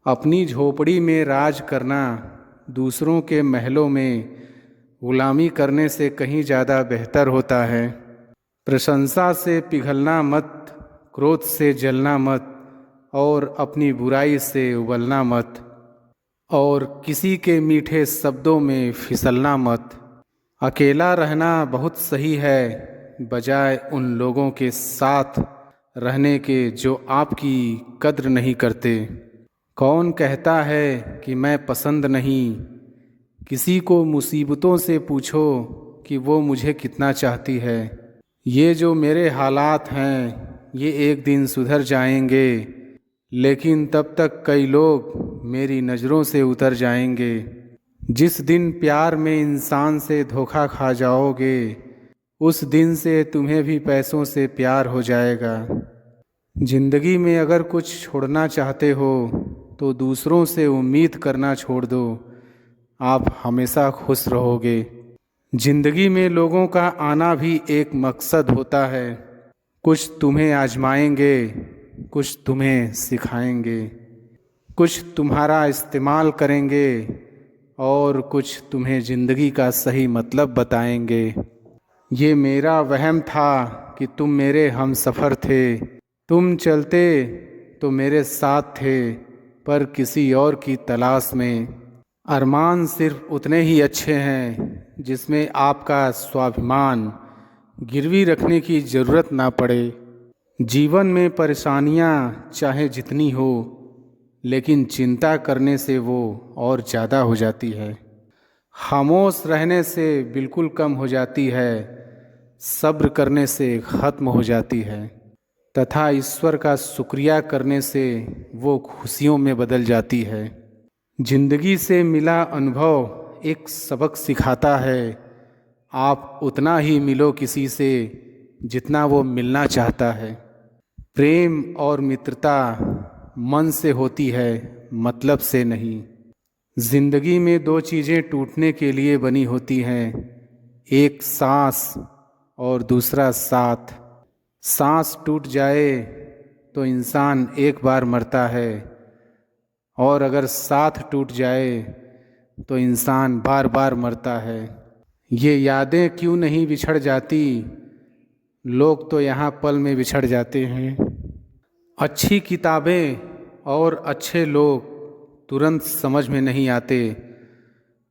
अपनी झोपड़ी में राज करना दूसरों के महलों में गुलामी करने से कहीं ज़्यादा बेहतर होता है। प्रशंसा से पिघलना मत, क्रोध से जलना मत और अपनी बुराई से उबलना मत, और किसी के मीठे शब्दों में फिसलना मत। अकेला रहना बहुत सही है, बजाय उन लोगों के साथ रहने के जो आपकी कद्र नहीं करते। कौन कहता है कि मैं पसंद नहीं? किसी को मुसीबतों से पूछो कि वो मुझे कितना चाहती है। ये जो मेरे हालात हैं ये एक दिन सुधर जाएंगे, लेकिन तब तक कई लोग मेरी नज़रों से उतर जाएंगे। जिस दिन प्यार में इंसान से धोखा खा जाओगे, उस दिन से तुम्हें भी पैसों से प्यार हो जाएगा। जिंदगी में अगर कुछ छोड़ना चाहते हो तो दूसरों से उम्मीद करना छोड़ दो, आप हमेशा खुश रहोगे। जिंदगी में लोगों का आना भी एक मकसद होता है। कुछ तुम्हें आजमाएंगे, कुछ तुम्हें सिखाएंगे, कुछ तुम्हारा इस्तेमाल करेंगे और कुछ तुम्हें ज़िंदगी का सही मतलब बताएंगे। ये मेरा वहम था कि तुम मेरे हमसफ़र थे। तुम चलते तो मेरे साथ थे, पर किसी और की तलाश में। अरमान सिर्फ उतने ही अच्छे हैं जिसमें आपका स्वाभिमान गिरवी रखने की ज़रूरत ना पड़े। जीवन में परेशानियां चाहे जितनी हो, लेकिन चिंता करने से वो और ज़्यादा हो जाती है। खामोश रहने से बिल्कुल कम हो जाती है, सब्र करने से ख़त्म हो जाती है, तथा ईश्वर का शुक्रिया करने से वो खुशियों में बदल जाती है। जिंदगी से मिला अनुभव एक सबक सिखाता है। आप उतना ही मिलो किसी से जितना वो मिलना चाहता है। प्रेम और मित्रता मन से होती है, मतलब से नहीं। जिंदगी में दो चीज़ें टूटने के लिए बनी होती हैं, एक सांस और दूसरा साथ। सांस टूट जाए तो इंसान एक बार मरता है, और अगर साथ टूट जाए तो इंसान बार बार मरता है। ये यादें क्यों नहीं बिछड़ जाती? लोग तो यहाँ पल में बिछड़ जाते हैं। अच्छी किताबें और अच्छे लोग तुरंत समझ में नहीं आते,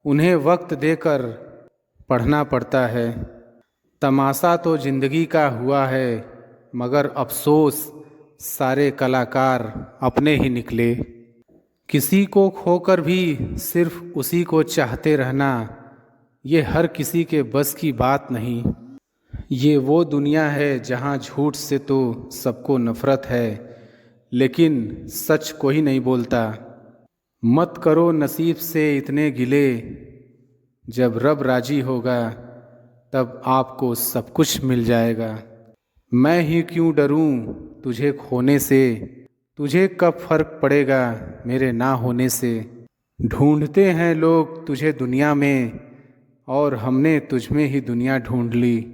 उन्हें वक्त देकर पढ़ना पड़ता है। तमाशा तो ज़िंदगी का हुआ है, मगर अफसोस सारे कलाकार अपने ही निकले। किसी को खोकर भी सिर्फ उसी को चाहते रहना, ये हर किसी के बस की बात नहीं। ये वो दुनिया है जहाँ झूठ से तो सबको नफरत है, लेकिन सच कोई नहीं बोलता। मत करो नसीब से इतने गिले, जब रब राजी होगा तब आपको सब कुछ मिल जाएगा। मैं ही क्यों डरूं तुझे खोने से, तुझे कब फर्क पड़ेगा मेरे ना होने से। ढूंढते हैं लोग तुझे दुनिया में, और हमने तुझ में ही दुनिया ढूंढ ली।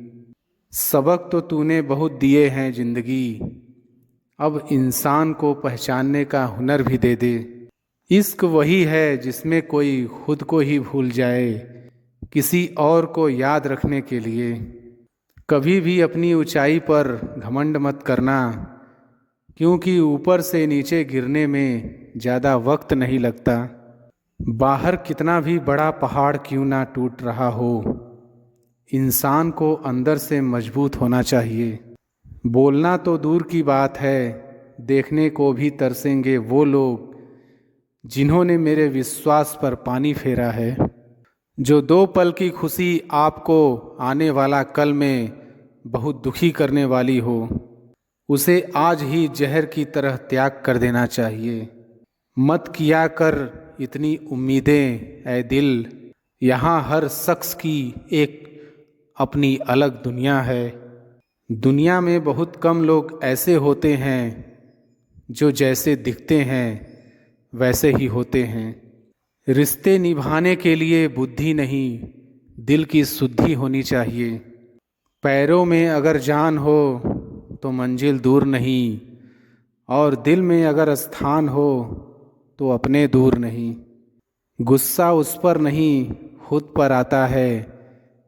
सबक तो तूने बहुत दिए हैं जिंदगी, अब इंसान को पहचानने का हुनर भी दे दे। इश्क वही है जिसमें कोई खुद को ही भूल जाए किसी और को याद रखने के लिए। कभी भी अपनी ऊंचाई पर घमंड मत करना, क्योंकि ऊपर से नीचे गिरने में ज़्यादा वक्त नहीं लगता। बाहर कितना भी बड़ा पहाड़ क्यों ना टूट रहा हो, इंसान को अंदर से मजबूत होना चाहिए। बोलना तो दूर की बात है, देखने को भी तरसेंगे वो लोग जिन्होंने मेरे विश्वास पर पानी फेरा है। जो दो पल की खुशी आपको आने वाला कल में बहुत दुखी करने वाली हो, उसे आज ही जहर की तरह त्याग कर देना चाहिए। मत किया कर इतनी उम्मीदें ऐ दिल, यहाँ हर शख्स की एक अपनी अलग दुनिया है। दुनिया में बहुत कम लोग ऐसे होते हैं जो जैसे दिखते हैं वैसे ही होते हैं। रिश्ते निभाने के लिए बुद्धि नहीं, दिल की शुद्धि होनी चाहिए। पैरों में अगर जान हो तो मंजिल दूर नहीं, और दिल में अगर स्थान हो तो अपने दूर नहीं। गुस्सा उस पर नहीं खुद पर आता है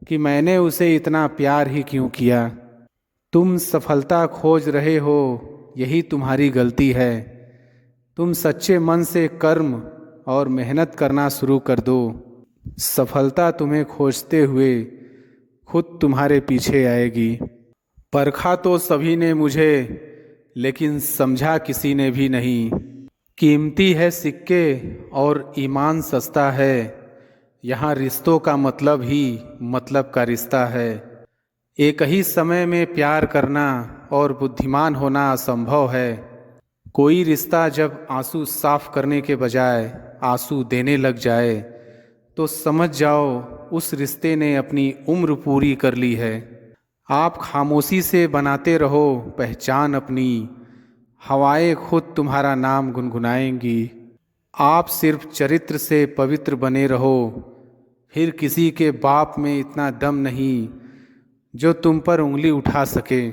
कि मैंने उसे इतना प्यार ही क्यों किया। तुम सफलता खोज रहे हो, यही तुम्हारी गलती है। तुम सच्चे मन से कर्म और मेहनत करना शुरू कर दो। सफलता तुम्हें खोजते हुए खुद तुम्हारे पीछे आएगी। परखा तो सभी ने मुझे, लेकिन समझा किसी ने भी नहीं। कीमती है सिक्के और ईमान सस्ता है। यहाँ रिश्तों का मतलब ही मतलब का रिश्ता है। एक ही समय में प्यार करना और बुद्धिमान होना असंभव है। कोई रिश्ता जब आंसू साफ करने के बजाय आंसू देने लग जाए तो समझ जाओ उस रिश्ते ने अपनी उम्र पूरी कर ली है। आप खामोशी से बनाते रहो पहचान अपनी, हवाएं खुद तुम्हारा नाम गुनगुनाएंगी। आप सिर्फ चरित्र से पवित्र बने रहो, फिर किसी के बाप में इतना दम नहीं जो तुम पर उंगली उठा सके।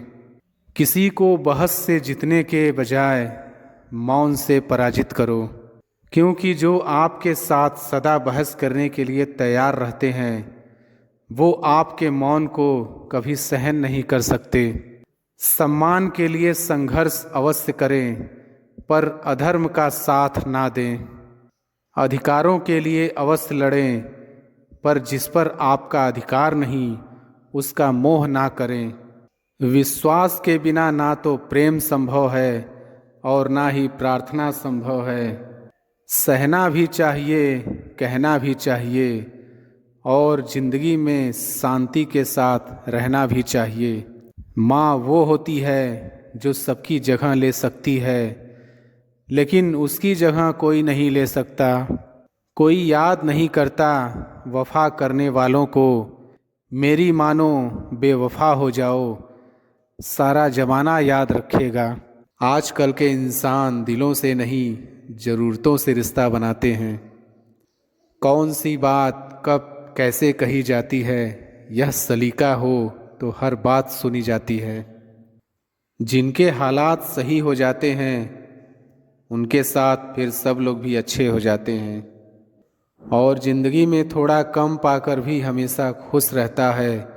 किसी को बहस से जीतने के बजाय मौन से पराजित करो, क्योंकि जो आपके साथ सदा बहस करने के लिए तैयार रहते हैं वो आपके मौन को कभी सहन नहीं कर सकते। सम्मान के लिए संघर्ष अवश्य करें, पर अधर्म का साथ ना दें। अधिकारों के लिए अवश्य लड़ें, पर जिस पर आपका अधिकार नहीं उसका मोह ना करें। विश्वास के बिना ना तो प्रेम संभव है और ना ही प्रार्थना संभव है। सहना भी चाहिए, कहना भी चाहिए, और जिंदगी में शांति के साथ रहना भी चाहिए। माँ वो होती है जो सबकी जगह ले सकती है, लेकिन उसकी जगह कोई नहीं ले सकता। कोई याद नहीं करता वफा करने वालों को। मेरी मानो बेवफा हो जाओ, सारा जमाना याद रखेगा। आजकल के इंसान दिलों से नहीं ज़रूरतों से रिश्ता बनाते हैं। कौन सी बात कब कैसे कही जाती है, यह सलीका हो तो हर बात सुनी जाती है। जिनके हालात सही हो जाते हैं उनके साथ फिर सब लोग भी अच्छे हो जाते हैं। और ज़िंदगी में थोड़ा कम पाकर भी हमेशा खुश रहता है,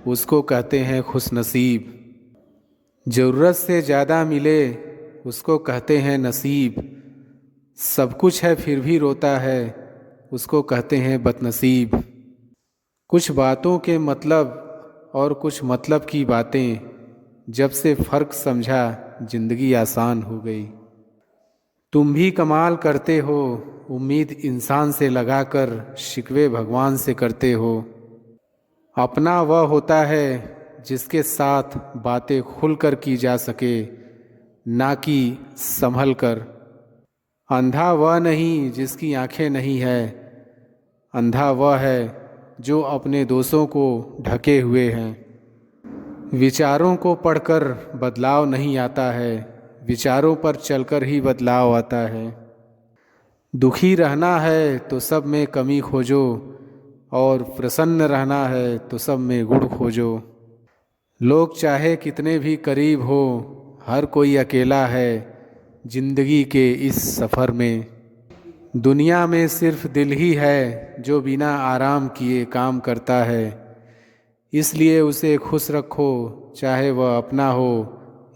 उसको कहते हैं खुश नसीब। ज़रूरत से ज़्यादा मिले उसको कहते हैं नसीब। सब कुछ है फिर भी रोता है, उसको कहते हैं बदनसीब। कुछ बातों के मतलब और कुछ मतलब की बातें, जब से फ़र्क समझा ज़िंदगी आसान हो गई। तुम भी कमाल करते हो, उम्मीद इंसान से लगाकर शिकवे भगवान से करते हो। अपना वह होता है जिसके साथ बातें खुलकर की जा सके, ना कि संभल कर। अंधा वह नहीं जिसकी आंखें नहीं है, अंधा वह है जो अपने दोषों को ढके हुए हैं। विचारों को पढ़कर बदलाव नहीं आता है, विचारों पर चलकर ही बदलाव आता है। दुखी रहना है तो सब में कमी खोजो, और प्रसन्न रहना है तो सब में गुण खोजो। लोग चाहे कितने भी करीब हो, हर कोई अकेला है जिंदगी के इस सफ़र में। दुनिया में सिर्फ दिल ही है जो बिना आराम किए काम करता है, इसलिए उसे खुश रखो चाहे वह अपना हो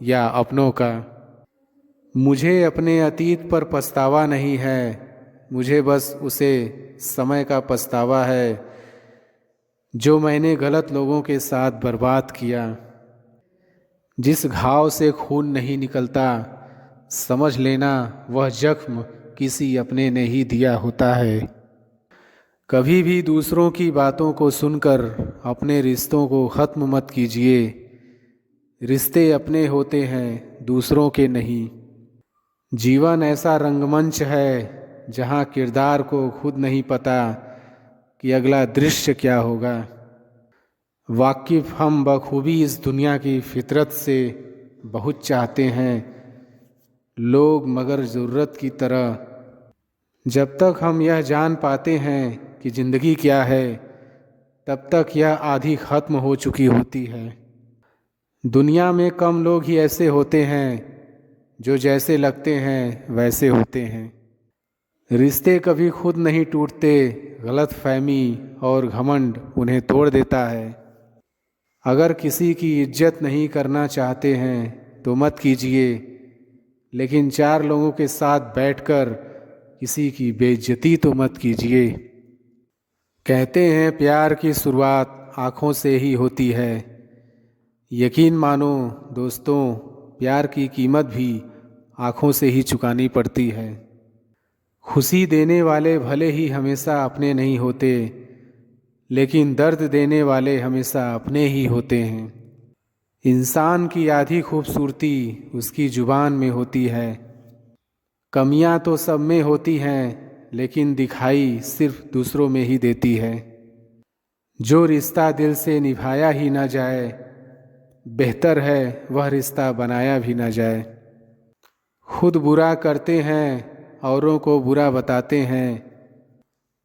या अपनों का। मुझे अपने अतीत पर पछतावा नहीं है, मुझे बस उसे समय का पछतावा है जो मैंने गलत लोगों के साथ बर्बाद किया। जिस घाव से खून नहीं निकलता, समझ लेना वह जख्म किसी अपने ने ही दिया होता है। कभी भी दूसरों की बातों को सुनकर अपने रिश्तों को ख़त्म मत कीजिए। रिश्ते अपने होते हैं, दूसरों के नहीं। जीवन ऐसा रंगमंच है जहाँ किरदार को खुद नहीं पता कि अगला दृश्य क्या होगा। वाकिफ़ हम बखूबी इस दुनिया की फितरत से बहुत चाहते हैं लोग, मगर ज़रूरत की तरह। जब तक हम यह जान पाते हैं कि ज़िंदगी क्या है, तब तक यह आधी ख़त्म हो चुकी होती है। दुनिया में कम लोग ही ऐसे होते हैं जो जैसे लगते हैं वैसे होते हैं। रिश्ते कभी खुद नहीं टूटते, गलत फहमी और घमंड उन्हें तोड़ देता है। अगर किसी की इज्जत नहीं करना चाहते हैं तो मत कीजिए, लेकिन चार लोगों के साथ बैठकर किसी की बेइज्जती तो मत कीजिए। कहते हैं प्यार की शुरुआत आँखों से ही होती है। यकीन मानो दोस्तों, प्यार की कीमत भी आँखों से ही चुकानी पड़ती है। खुशी देने वाले भले ही हमेशा अपने नहीं होते, लेकिन दर्द देने वाले हमेशा अपने ही होते हैं। इंसान की आधी खूबसूरती उसकी जुबान में होती है। कमियां तो सब में होती हैं, लेकिन दिखाई सिर्फ दूसरों में ही देती है। जो रिश्ता दिल से निभाया ही ना जाए, बेहतर है वह रिश्ता बनाया भी ना जाए। खुद बुरा करते हैं, औरों को बुरा बताते हैं।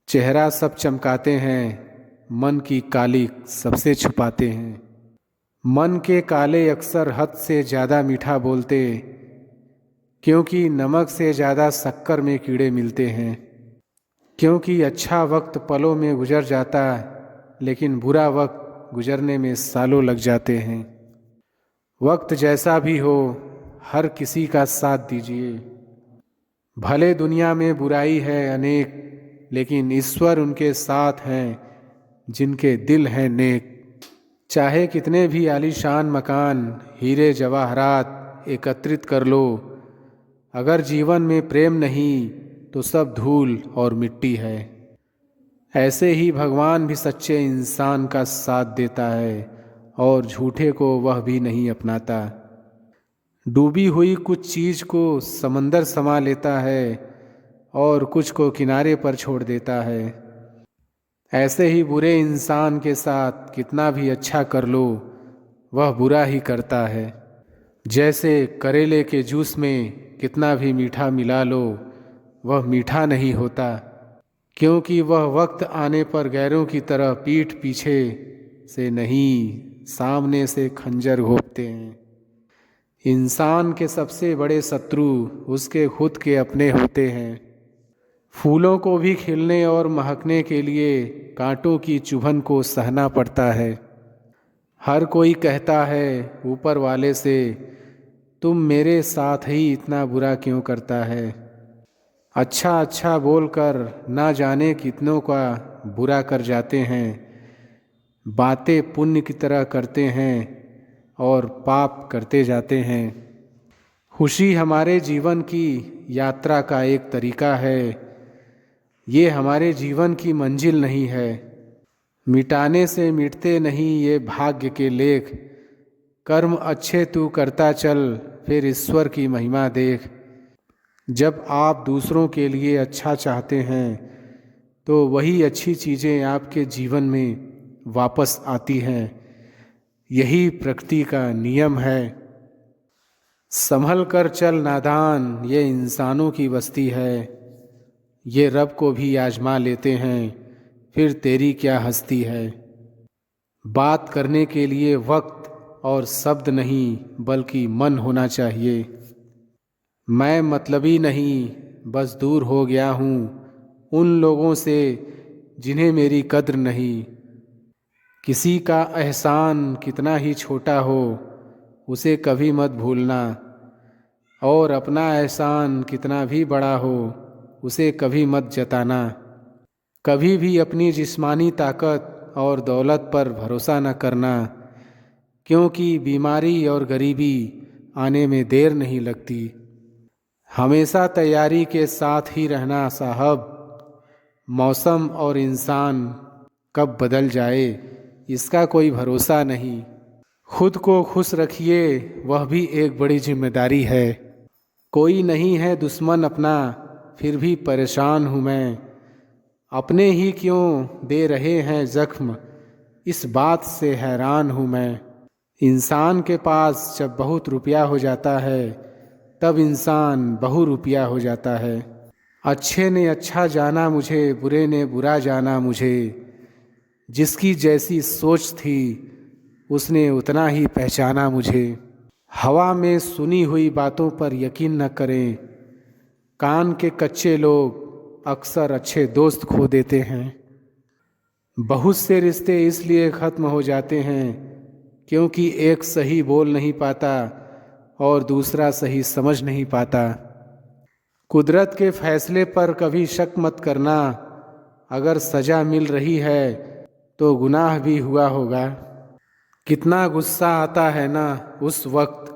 चेहरा सब चमकाते हैं, मन की काली सबसे छुपाते हैं। मन के काले अक्सर हद से ज़्यादा मीठा बोलते, क्योंकि नमक से ज़्यादा शक्कर में कीड़े मिलते हैं। क्योंकि अच्छा वक्त पलों में गुजर जाता, लेकिन बुरा वक्त गुजरने में सालों लग जाते हैं। वक्त जैसा भी हो, हर किसी का साथ दीजिए। भले दुनिया में बुराई है अनेक, लेकिन ईश्वर उनके साथ हैं जिनके दिल हैं नेक। चाहे कितने भी आलीशान मकान, हीरे जवाहरात एकत्रित कर लो, अगर जीवन में प्रेम नहीं तो सब धूल और मिट्टी है। ऐसे ही भगवान भी सच्चे इंसान का साथ देता है और झूठे को वह भी नहीं अपनाता। डूबी हुई कुछ चीज़ को समंदर समा लेता है और कुछ को किनारे पर छोड़ देता है। ऐसे ही बुरे इंसान के साथ कितना भी अच्छा कर लो, वह बुरा ही करता है। जैसे करेले के जूस में कितना भी मीठा मिला लो, वह मीठा नहीं होता, क्योंकि वह वक्त आने पर गैरों की तरह पीठ पीछे से नहीं, सामने से खंजर घोंपते हैं। इंसान के सबसे बड़े शत्रु उसके खुद के अपने होते हैं। फूलों को भी खिलने और महकने के लिए कांटों की चुभन को सहना पड़ता है। हर कोई कहता है ऊपर वाले से, तुम मेरे साथ ही इतना बुरा क्यों करता है। अच्छा अच्छा बोलकर ना जाने कितनों का बुरा कर जाते हैं। बातें पुण्य की तरह करते हैं और पाप करते जाते हैं। खुशी हमारे जीवन की यात्रा का एक तरीका है, ये हमारे जीवन की मंजिल नहीं है। मिटाने से मिटते नहीं ये भाग्य के लेख। कर्म अच्छे तू करता चल, फिर ईश्वर की महिमा देख। जब आप दूसरों के लिए अच्छा चाहते हैं तो वही अच्छी चीज़ें आपके जीवन में वापस आती हैं। यही प्रकृति का नियम है। संभल कर चल नादान, ये इंसानों की बस्ती है। ये रब को भी आजमा लेते हैं, फिर तेरी क्या हस्ती है। बात करने के लिए वक्त और शब्द नहीं, बल्कि मन होना चाहिए। मैं मतलबी नहीं, बस दूर हो गया हूँ उन लोगों से जिन्हें मेरी कद्र नहीं। किसी का एहसान कितना ही छोटा हो, उसे कभी मत भूलना, और अपना एहसान कितना भी बड़ा हो, उसे कभी मत जताना। कभी भी अपनी जिस्मानी ताकत और दौलत पर भरोसा न करना, क्योंकि बीमारी और गरीबी आने में देर नहीं लगती। हमेशा तैयारी के साथ ही रहना साहब। मौसम और इंसान कब बदल जाए, इसका कोई भरोसा नहीं। खुद को खुश रखिए, वह भी एक बड़ी जिम्मेदारी है। कोई नहीं है दुश्मन अपना, फिर भी परेशान हूँ मैं। अपने ही क्यों दे रहे हैं जख्म, इस बात से हैरान हूँ मैं। इंसान के पास जब बहुत रुपया हो जाता है, तब इंसान बहुरुपया हो जाता है। अच्छे ने अच्छा जाना मुझे, बुरे ने बुरा जाना मुझे। जिसकी जैसी सोच थी उसने उतना ही पहचाना मुझे। हवा में सुनी हुई बातों पर यकीन न करें। कान के कच्चे लोग अक्सर अच्छे दोस्त खो देते हैं। बहुत से रिश्ते इसलिए ख़त्म हो जाते हैं क्योंकि एक सही बोल नहीं पाता और दूसरा सही समझ नहीं पाता। कुदरत के फैसले पर कभी शक मत करना। अगर सज़ा मिल रही है तो गुनाह भी हुआ होगा। कितना गुस्सा आता है ना उस वक्त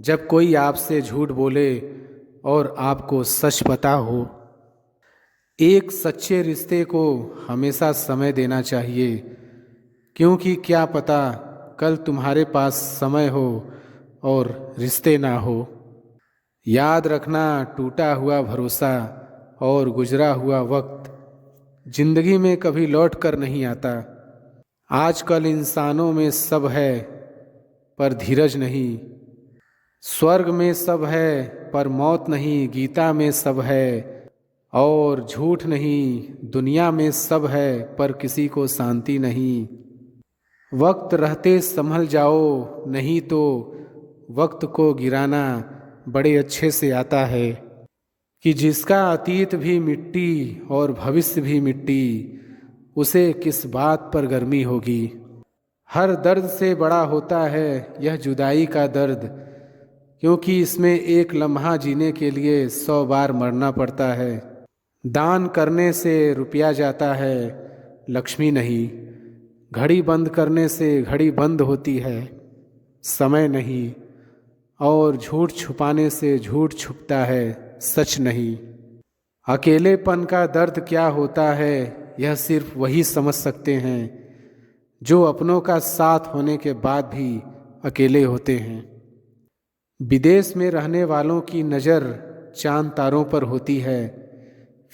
जब कोई आपसे झूठ बोले और आपको सच पता हो। एक सच्चे रिश्ते को हमेशा समय देना चाहिए, क्योंकि क्या पता कल तुम्हारे पास समय हो और रिश्ते ना हो। याद रखना, टूटा हुआ भरोसा और गुजरा हुआ वक्त जिंदगी में कभी लौट कर नहीं आता। आजकल इंसानों में सब है पर धीरज नहीं। स्वर्ग में सब है पर मौत नहीं। गीता में सब है और झूठ नहीं। दुनिया में सब है पर किसी को शांति नहीं। वक्त रहते संभल जाओ, नहीं तो वक्त को गिराना बड़े अच्छे से आता है कि जिसका अतीत भी मिट्टी और भविष्य भी मिट्टी, उसे किस बात पर गर्मी होगी। हर दर्द से बड़ा होता है यह जुदाई का दर्द, क्योंकि इसमें एक लम्हा जीने के लिए 100 बार मरना पड़ता है। दान करने से रुपया जाता है, लक्ष्मी नहीं। घड़ी बंद करने से घड़ी बंद होती है, समय नहीं। और झूठ छुपाने से झूठ छुपता है, सच नहीं। अकेलेपन का दर्द क्या होता है यह सिर्फ वही समझ सकते हैं जो अपनों का साथ होने के बाद भी अकेले होते हैं। विदेश में रहने वालों की नज़र चांद तारों पर होती है,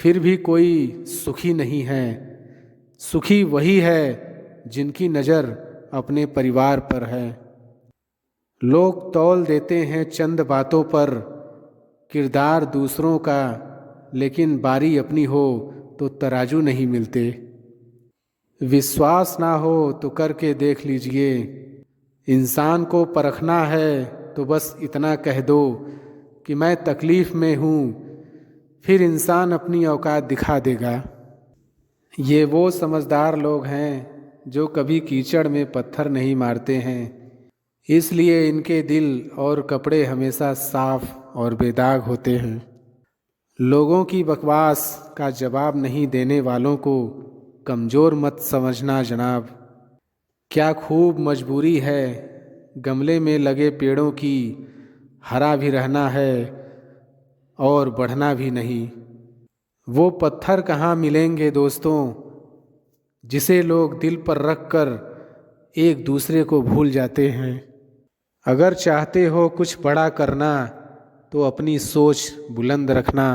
फिर भी कोई सुखी नहीं है। सुखी वही है जिनकी नज़र अपने परिवार पर है। लोग तौल देते हैं चंद बातों पर किरदार दूसरों का, लेकिन बारी अपनी हो तो तराजू नहीं मिलते। विश्वास ना हो तो करके देख लीजिए। इंसान को परखना है तो बस इतना कह दो कि मैं तकलीफ़ में हूँ, फिर इंसान अपनी औकात दिखा देगा। ये वो समझदार लोग हैं जो कभी कीचड़ में पत्थर नहीं मारते हैं, इसलिए इनके दिल और कपड़े हमेशा साफ और बेदाग होते हैं। लोगों की बकवास का जवाब नहीं देने वालों को कमज़ोर मत समझना जनाब। क्या खूब मजबूरी है गमले में लगे पेड़ों की, हरा भी रहना है और बढ़ना भी नहीं। वो पत्थर कहाँ मिलेंगे दोस्तों जिसे लोग दिल पर रख कर एक दूसरे को भूल जाते हैं। अगर चाहते हो कुछ बड़ा करना तो अपनी सोच बुलंद रखना।